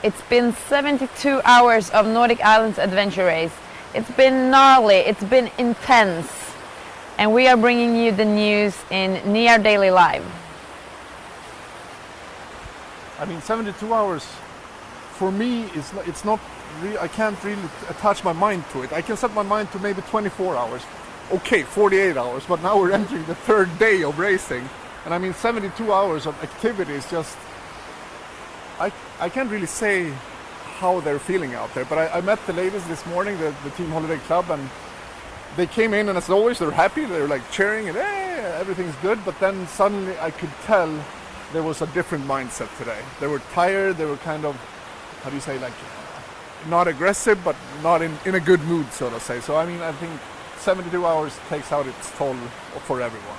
It's been 72 hours of Nordic Islands adventure race. It's been gnarly, it's been intense. And we are bringing you the news in Niar Daily Live. I mean, 72 hours for me it's not I can't really attach my mind to it. I can set my mind to maybe 24 hours. Okay, 48 hours, but now we're entering the third day of racing. And I mean, 72 hours of activity is just... I can't really say how they're feeling out there, but I met the ladies this morning, the Team Holiday Club, and they came in, and as always, they're happy. They're like cheering, and hey, everything's good. But then suddenly I could tell there was a different mindset today. They were tired. They were kind of, how do you say, like, not aggressive, but not in a good mood, so to say. So I mean, I think 72 hours takes out its toll for everyone.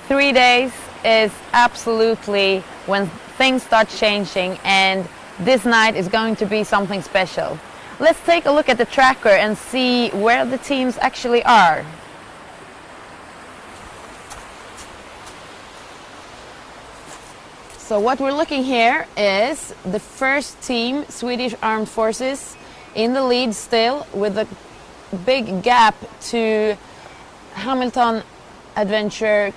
3 days is absolutely when things start changing, and this night is going to be something special. Let's take a look at the tracker and see where the teams actually are. So what we're looking here is the first team, Swedish Armed Forces, in the lead still, with a big gap to Hamilton Adventure,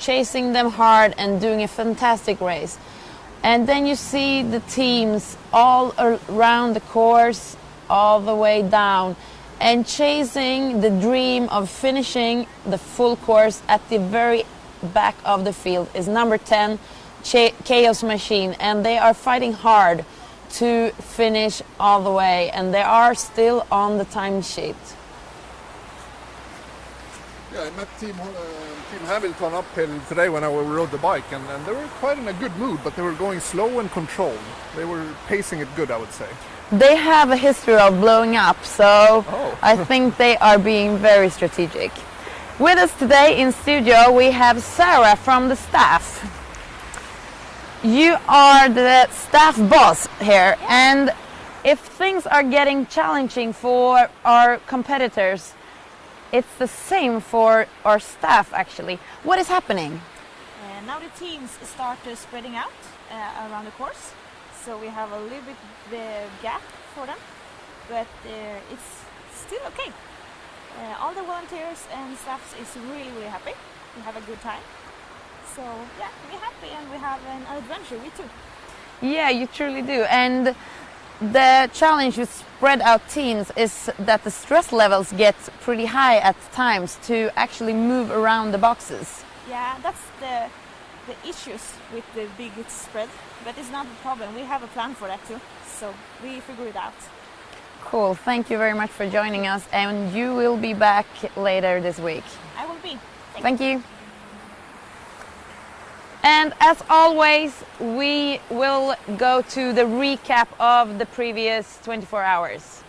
chasing them hard and doing a fantastic race. And then you see the teams all around the course, all the way down, and chasing the dream of finishing the full course at the very back of the field is number 10, Chaos Machine, and they are fighting hard to finish all the way, and they are still on the timesheet. Yeah, I met Team Hamilton uphill today when I rode the bike, and they were quite in a good mood, but they were going slow and controlled. They were pacing it good, I would say. They have a history of blowing up, so I think they are being very strategic. With us today in studio we have Sarah from the staff. You are the staff boss here, and if things are getting challenging for our competitors, it's the same for our staff actually. What is happening? Now the teams start spreading out around the course, so we have a little bit gap for them, but it's still okay. All the volunteers and staff is really happy. We have a good time. So yeah, we're happy, and we have an adventure, we too. Yeah, you truly do. And the challenge with spread out teams is that the stress levels get pretty high at times to actually move around the boxes. Yeah, that's the issues with the big spread, but it's not a problem. We have a plan for that too, so we figure it out. Cool, thank you very much for joining us, and you will be back later this week. I will be. Thank you. And as always, we will go to the recap of the previous 24 hours.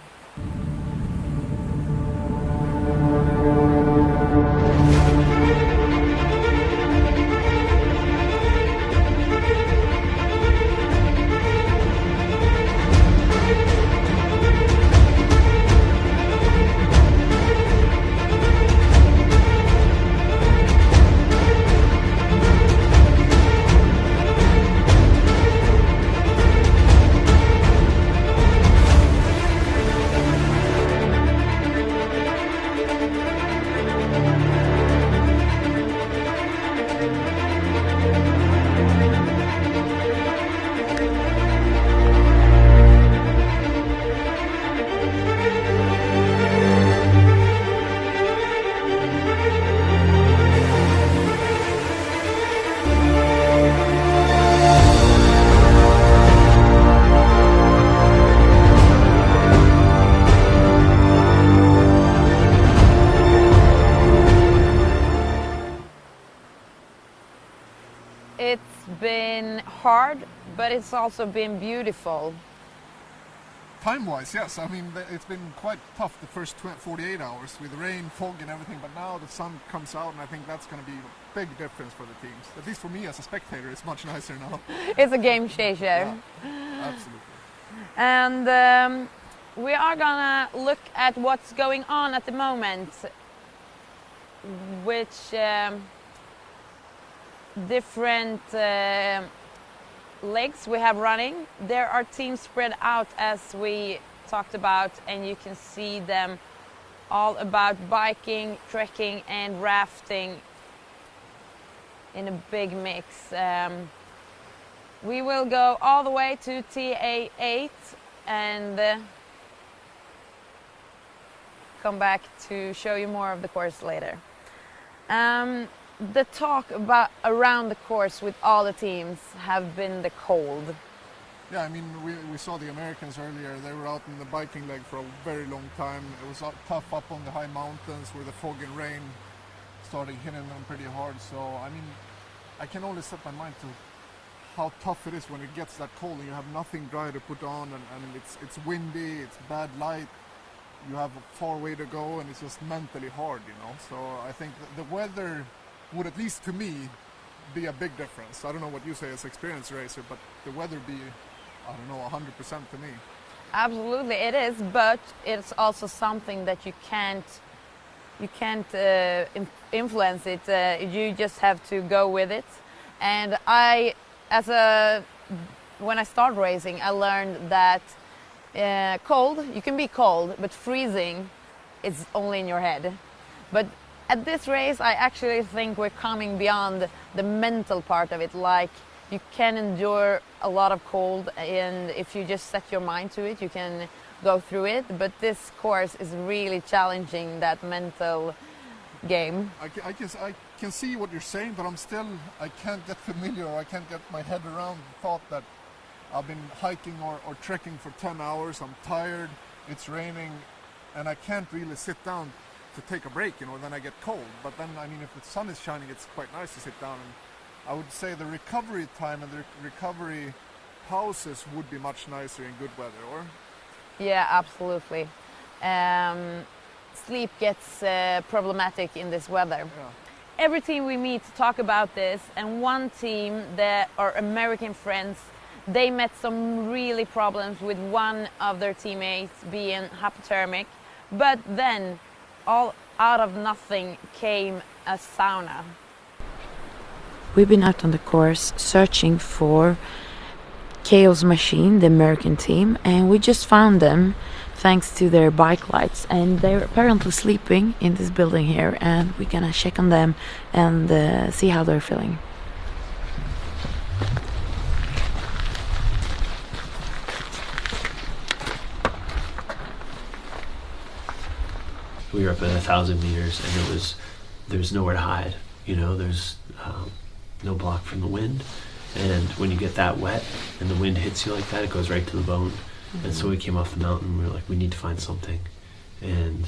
It's been hard, but it's also been beautiful. Time-wise, yes. I mean, it's been quite tough the first 48 hours with rain, fog and everything, but now the sun comes out, and I think that's going to be a big difference for the teams. At least for me as a spectator, it's much nicer now. It's a game changer. Yeah, absolutely. And we are going to look at what's going on at the moment, which different legs we have running. There are teams spread out as we talked about, and you can see them all about biking, trekking and rafting in a big mix. We will go all the way to TA8 and come back to show you more of the course later. The talk about around the course with all the teams have been the cold. Yeah, I mean, we saw the Americans earlier. They were out in the biking leg for a very long time. It was tough up on the high mountains where the fog and rain started hitting them pretty hard. So, I mean, I can only set my mind to how tough it is when it gets that cold and you have nothing dry to put on, and it's windy, it's bad light. You have a far way to go, and it's just mentally hard, you know. So I think the weather would, at least to me, be a big difference. I don't know what you say as experienced racer, but the weather be, I don't know, 100% to me. Absolutely, it is, but it's also something that you can't influence it. You just have to go with it. And when I started racing, I learned that cold, you can be cold, but freezing is only in your head. But at this race, I actually think we're coming beyond the mental part of it. Like, you can endure a lot of cold, and if you just set your mind to it, you can go through it. But this course is really challenging that mental game. I can see what you're saying, but I can't get familiar, or I can't get my head around the thought that I've been hiking or trekking for 10 hours, I'm tired, it's raining, and I can't really sit down to take a break, you know, then I get cold. But then, I mean, if the sun is shining, it's quite nice to sit down. And I would say the recovery time and the recovery pauses would be much nicer in good weather, or? Yeah, absolutely. Sleep gets problematic in this weather. Yeah. Every team we meet talk about this, and one team that are American friends, they met some really problems with one of their teammates being hypothermic, but then all out of nothing came a sauna. We've been out on the course searching for Chaos Machine, the American team, and we just found them thanks to their bike lights, and they're apparently sleeping in this building here, and we're gonna check on them and see how they're feeling. We were up at 1,000 meters, and there's nowhere to hide. You know, there's no block from the wind, and when you get that wet and the wind hits you like that, it goes right to the bone. Mm-hmm. And so we came off the mountain. We were like, we need to find something, and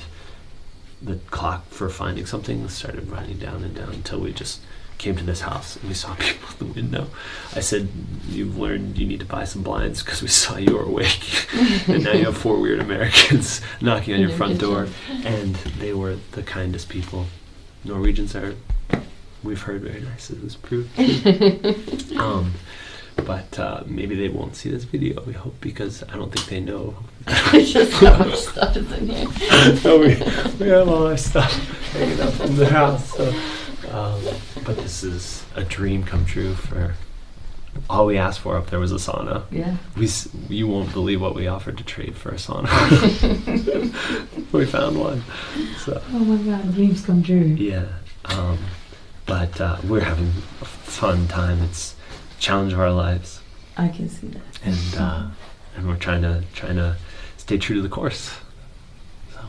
the clock for finding something started running down and down until we just came to this house and we saw people in the window. I said, you've learned you need to buy some blinds because we saw you were awake. And now you have 4 weird Americans knocking on your front door. And they were the kindest people. Norwegians are, we've heard, very nice. It was proved. But maybe they won't see this video, we hope, because I don't think they know. Just how much stuff is in here. No, we have all our stuff hanging up in the house. So. But this is a dream come true. For all we asked for up there was a sauna. Yeah. You won't believe what we offered to trade for a sauna. We found one. So. Oh my God, dreams come true. Yeah. But we're having a fun time. It's a challenge of our lives. I can see that. And we're trying to stay true to the course. So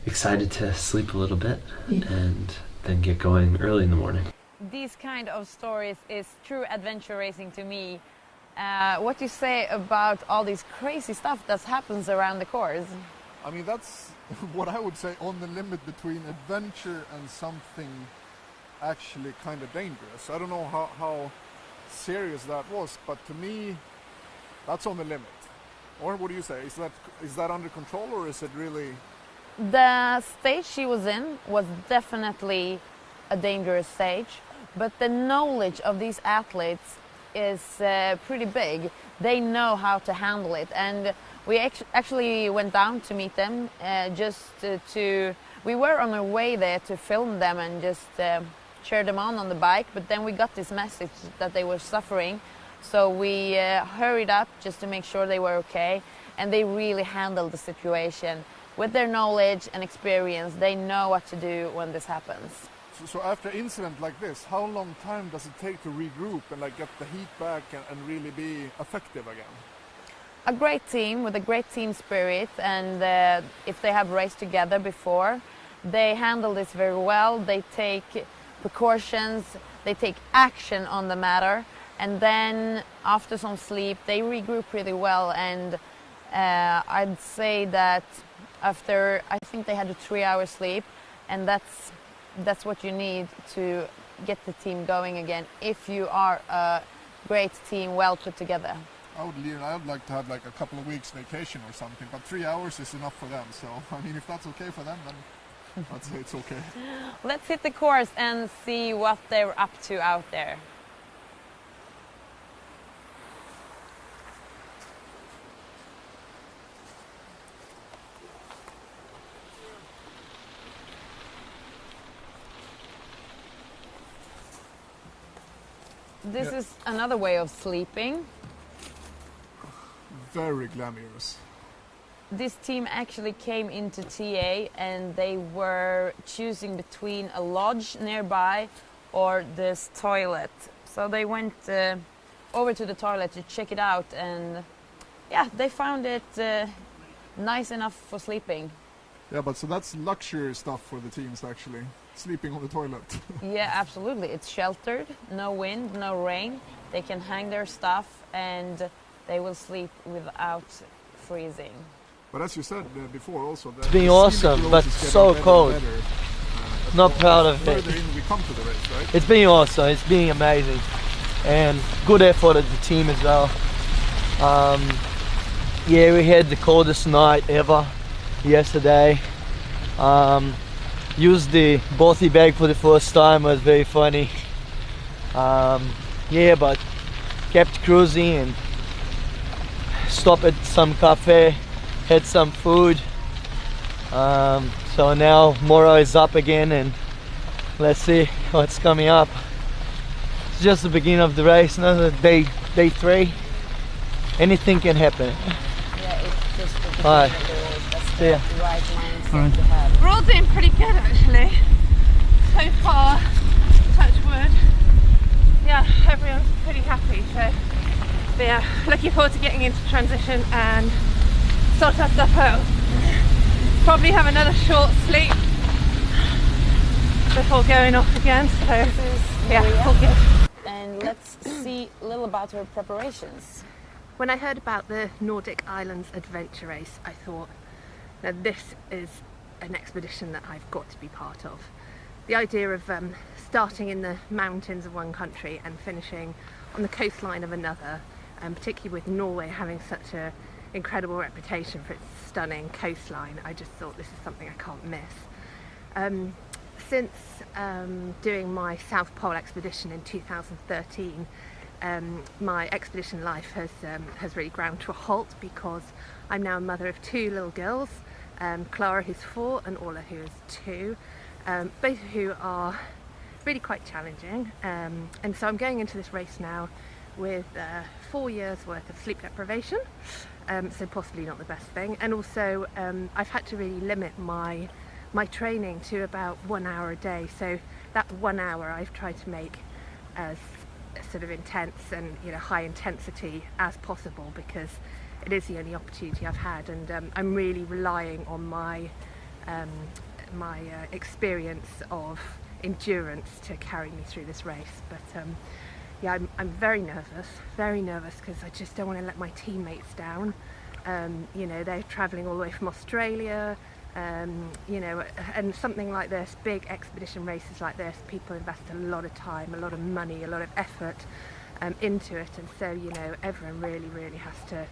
excited to sleep a little bit and then get going early in the morning. These kind of stories is true adventure racing to me. What do you say about all these crazy stuff that happens around the course? I mean, that's what I would say on the limit between adventure and something actually kind of dangerous. I don't know how serious that was, but to me, that's on the limit. Or what do you say? Is that under control, or is it really? The stage she was in was definitely a dangerous stage, but the knowledge of these athletes is pretty big. They know how to handle it, and we actually went down to meet them we were on our way there to film them and just cheer them on the bike, but then we got this message that they were suffering. So we hurried up just to make sure they were okay, and they really handled the situation. With their knowledge and experience, they know what to do when this happens. So after an incident like this, how long time does it take to regroup and like get the heat back and really be effective again? A great team with a great team spirit, and if they have raced together before, they handle this very well. They take precautions, they take action on the matter, and then after some sleep they regroup really well. And I'd say that after, I think they had a 3-hour sleep, and that's what you need to get the team going again if you are a great team, well put together. I would like to have like a couple of weeks vacation or something, but 3 hours is enough for them. So I mean, if that's okay for them, then I'd say it's okay. Let's hit the course and see what they're up to out there. This is another way of sleeping. Very glamorous. This team actually came into TA and they were choosing between a lodge nearby or this toilet. So they went over to the toilet to check it out, and yeah, they found it nice enough for sleeping. Yeah, but so that's luxury stuff for the teams actually, sleeping on the toilet. Yeah, absolutely. It's sheltered, no wind, no rain. They can hang their stuff and they will sleep without freezing. But as you said before also, it's been awesome, but so cold. Not proud of it. Further in we come to the race, right? It's been awesome, it's been amazing. And good effort of the team as well. Yeah, we had the coldest night ever yesterday. Used the bothy bag for the first time, it was very funny. Yeah, but kept cruising and stopped at some cafe, had some food. So now morale is up again, and let's see what's coming up. It's just the beginning of the race, another day 3. Anything can happen. Yeah, it's just the beginning Alright. of the race. That's See ya. the right mindset to have. We're all doing pretty good actually, so far, touch wood. Yeah, everyone's pretty happy, so but yeah, looking forward to getting into transition and sort our stuff out. Probably have another short sleep before going off again, so yeah, all good. And let's see a little about her preparations. When I heard about the Nordic Islands adventure race, I thought, now this is an expedition that I've got to be part of. The idea of starting in the mountains of one country and finishing on the coastline of another, and particularly with Norway having such an incredible reputation for its stunning coastline, I just thought this is something I can't miss. Since doing my South Pole expedition in 2013, my expedition life has really ground to a halt because I'm now a mother of 2 little girls, Clara who's 4 and Ola who is 2, both of who are really quite challenging, and so I'm going into this race now with 4 years worth of sleep deprivation, so possibly not the best thing, and also I've had to really limit my training to about 1 hour a day, so that 1 hour I've tried to make as sort of intense and high intensity as possible, because it is the only opportunity I've had, and I'm really relying on my experience of endurance to carry me through this race. But yeah, I'm very nervous because I just don't want to let my teammates down. They're travelling all the way from Australia, and something like this, big expedition races like this, people invest a lot of time, a lot of money, a lot of effort into it, and so everyone really has to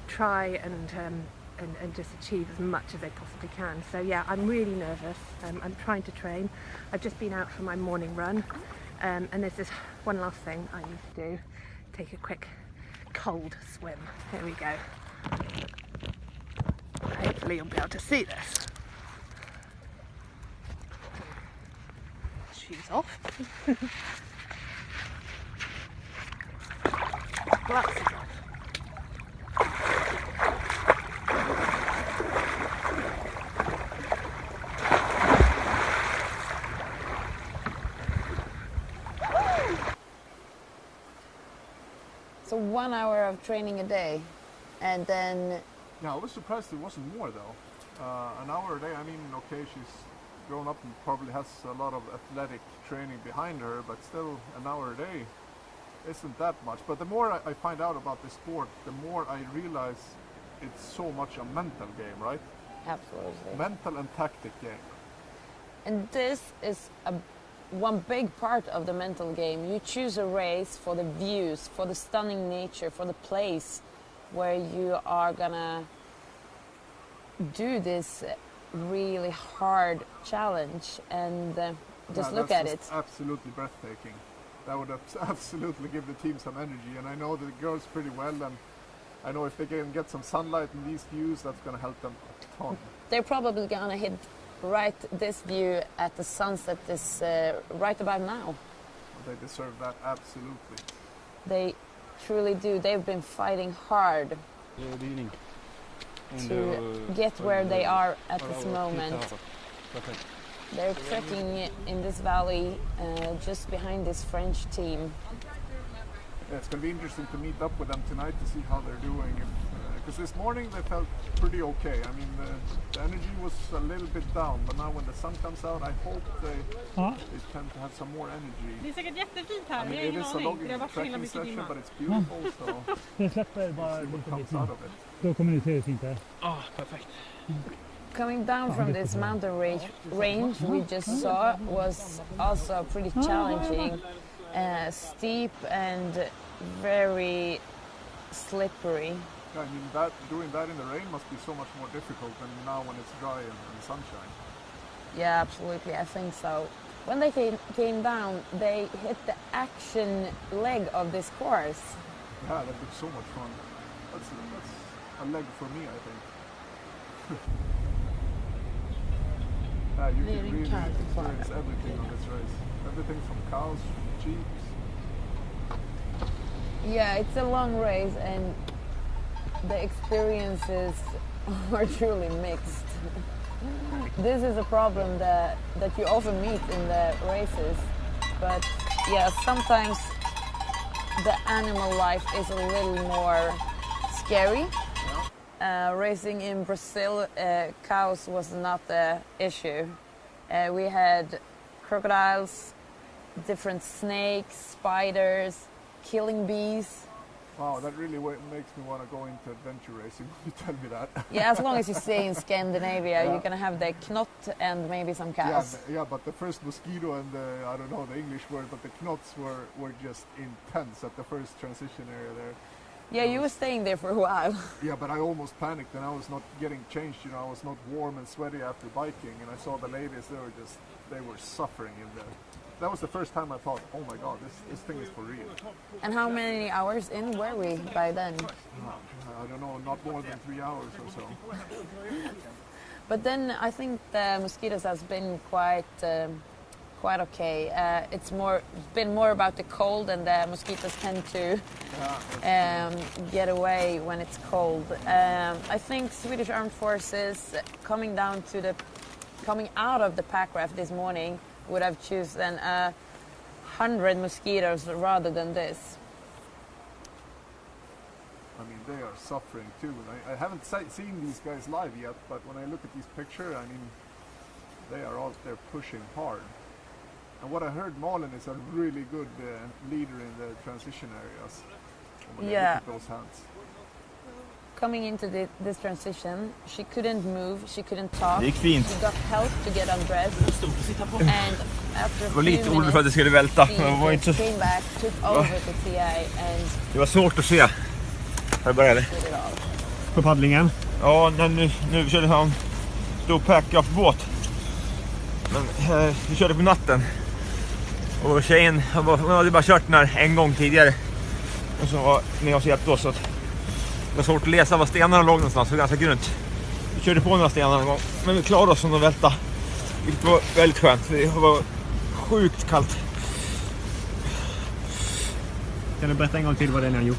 try and just achieve as much as they possibly can. So yeah, I'm really nervous. I'm trying to train. I've just been out for my morning run, and there's this one last thing I need to do, take a quick cold swim. Here we go. Hopefully you'll be able to see this. Shoes off. Klassiker. So 1 hour of training a day, and then Yeah, I was surprised it wasn't more though. An hour a day, I mean, okay, she's grown up and probably has a lot of athletic training behind her, but still an hour a day isn't that much. But the more I find out about the sport, the more I realize it's so much a mental game, right? absolutely. Mental and tactic game. And this is one big part of the mental game. You choose a race for the views, for the stunning nature, for the place where you are gonna do this really hard challenge, and just look at it. Absolutely breathtaking. That would absolutely give the team some energy, and I know the girls pretty well, and I know if they can get some sunlight in these views, that's going to help them a ton. They're probably gonna hit right this view at the sunset is right about now. They deserve that, absolutely. They truly do. They've been fighting hard to get where they are at this moment. They're trekking in this valley just behind this French team. Yeah, it's going to be interesting to meet up with them tonight to see how they're doing. Because this morning they felt pretty okay. I mean, the energy was a little bit down, but now when the sun comes out, I hope they tend to have some more energy. Det är säkert jättefint här. I mean, Jag har it ingen is a aning. long Det har varit så himla trekking mycket session, timmar. but it's beautiful, so Det släpper bara see what lite comes bit out nu. of it. Då kommer ni se det fint här. Perfekt. Coming down from this mountain range we just saw was also pretty challenging, steep and very slippery. Yeah, I mean, doing that in the rain must be so much more difficult than now when it's dry and sunshine. Yeah, absolutely, I think so. When they came down, they hit the action leg of this course. Yeah, that looks so much fun. That's a leg for me, I think. Yeah, you can really experience everything on this race. Everything from cows, sheep. Yeah, it's a long race and the experiences are truly mixed. This is a problem that you often meet in the races, but yeah, sometimes the animal life is a little more scary. Racing in Brazil, cows was not the issue. We had crocodiles, different snakes, spiders, killing bees. Wow, that really makes me want to go into adventure racing when you tell me that. Yeah, as long as you stay in Scandinavia, you're gonna have the knot and maybe some cows. Yeah, but the first mosquito and I don't know the English word, but the knots were just intense at the first transition area there. Yeah, you were staying there for a while. Yeah, but I almost panicked and I was not getting changed, you know, I was not warm and sweaty after biking, and I saw the ladies, they were suffering in there. That was the first time I thought, oh my god, this thing is for real. And how many hours in were we by then? I don't know, not more than 3 hours or so. But then I think the mosquitoes has been quite okay. It's been more about the cold, and the mosquitoes tend to get away when it's cold. I think Swedish Armed Forces coming out of the packraft this morning would have chosen 100 mosquitoes rather than this. I mean, they are suffering too. I haven't seen these guys live yet, but when I look at these pictures, I mean, they are out there pushing hard. And what I heard, Malin is a really good leader in the transition areas. When I look at those hands. Coming into this transition, she couldn't move, she couldn't talk. Det gick fint. She got help to get undressed. And after a Det var few lite orolig för att det skulle minutes, välta. she Men det var inte... came back, took over the TA and Det var svårt att se. Här började. did it all. På paddlingen. Ja, nu körde han stor pack-up-båt. Men vi körde på natten. Och tjejen hon hade bara kört den här en gång tidigare. Och så var med oss hjälpt oss. Så att det var svårt att läsa var stenarna låg någonstans. Det var ganska grunt. Vi körde på några stenar en gång. Men vi klarade oss från att välta. Det var väldigt skönt. Det var sjukt kallt. Kan du berätta en gång till vad det är ni har gjort?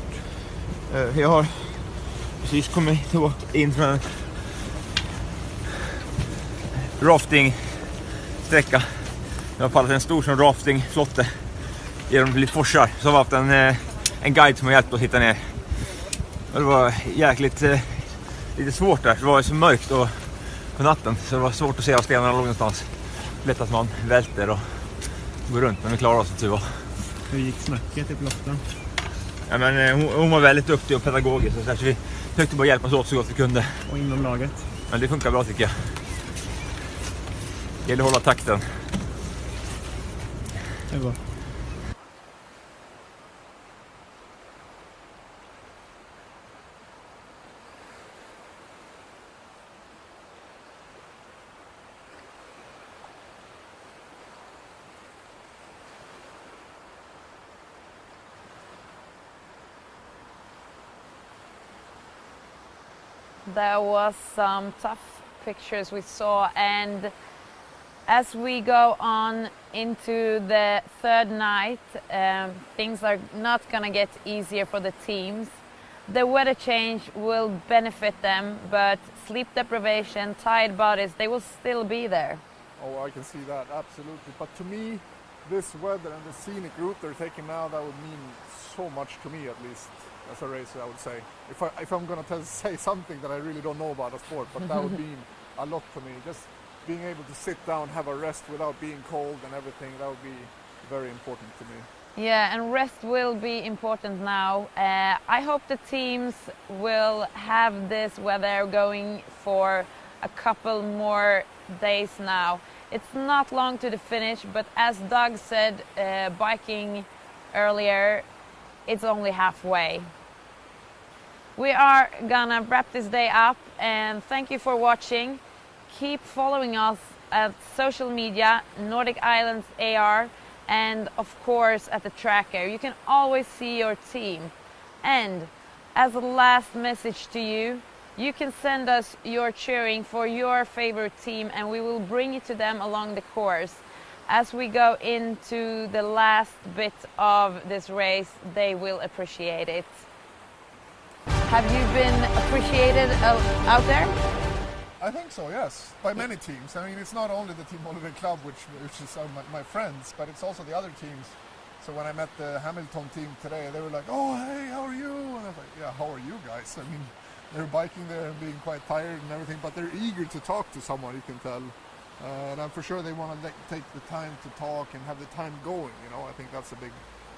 Jag har precis kommit in från en raftingsträcka. Jag har paddlat en stor som raftingflotte genom lite forsar. Så har vi haft en guide som har hjälpt oss att hitta ner. Och det var jäkligt lite svårt där. Det var så mörkt på natten så det var svårt att se var stenarna låg någonstans. Lätt att man välter och går runt, men vi klarade oss att vara. Hur gick snacket i flotten? Ja, men hon var väldigt duktig och pedagogisk så vi försökte bara hjälpas åt så gott vi kunde. Och inom laget? Men det funkar bra tycker jag. Det gäller att hålla takten. Det är bra. There was some tough pictures we saw, and as we go on into the third night, things are not going to get easier for the teams. The weather change will benefit them, but sleep deprivation, tired bodies, they will still be there. Oh, I can see that, absolutely. But to me, this weather and the scenic route they're taking now, that would mean so much to me, at least as a racer, I would say. If I'm going to say something that I really don't know about a sport, but that would mean a lot to me. Just being able to sit down, have a rest without being cold and everything, that would be very important to me. Yeah, and rest will be important now. I hope the teams will have this weather going for a couple more days now. It's not long to the finish, but as Doug said, biking earlier, it's only halfway. We are gonna wrap this day up, and thank you for watching. Keep following us at social media, Nordic Islands AR, and of course at the tracker. You can always see your team. And as a last message to you, you can send us your cheering for your favorite team, and we will bring it to them along the course. As we go into the last bit of this race, they will appreciate it. Have you been appreciated out there? I think so, yes, by many teams. I mean, it's not only the Team Holiday Club, which is my friends, but it's also the other teams. So when I met the Hamilton team today, they were like, "Oh, hey, how are you?" And I was like, "Yeah, how are you guys?" I mean, they're biking there and being quite tired and everything, but they're eager to talk to someone, you can tell. And I'm for sure they want to take the time to talk and have the time going, you know. I think that's a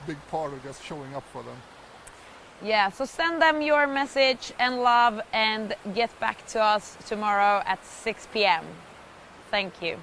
big part of just showing up for them. Yeah, so send them your message and love and get back to us tomorrow at 6 p.m. Thank you.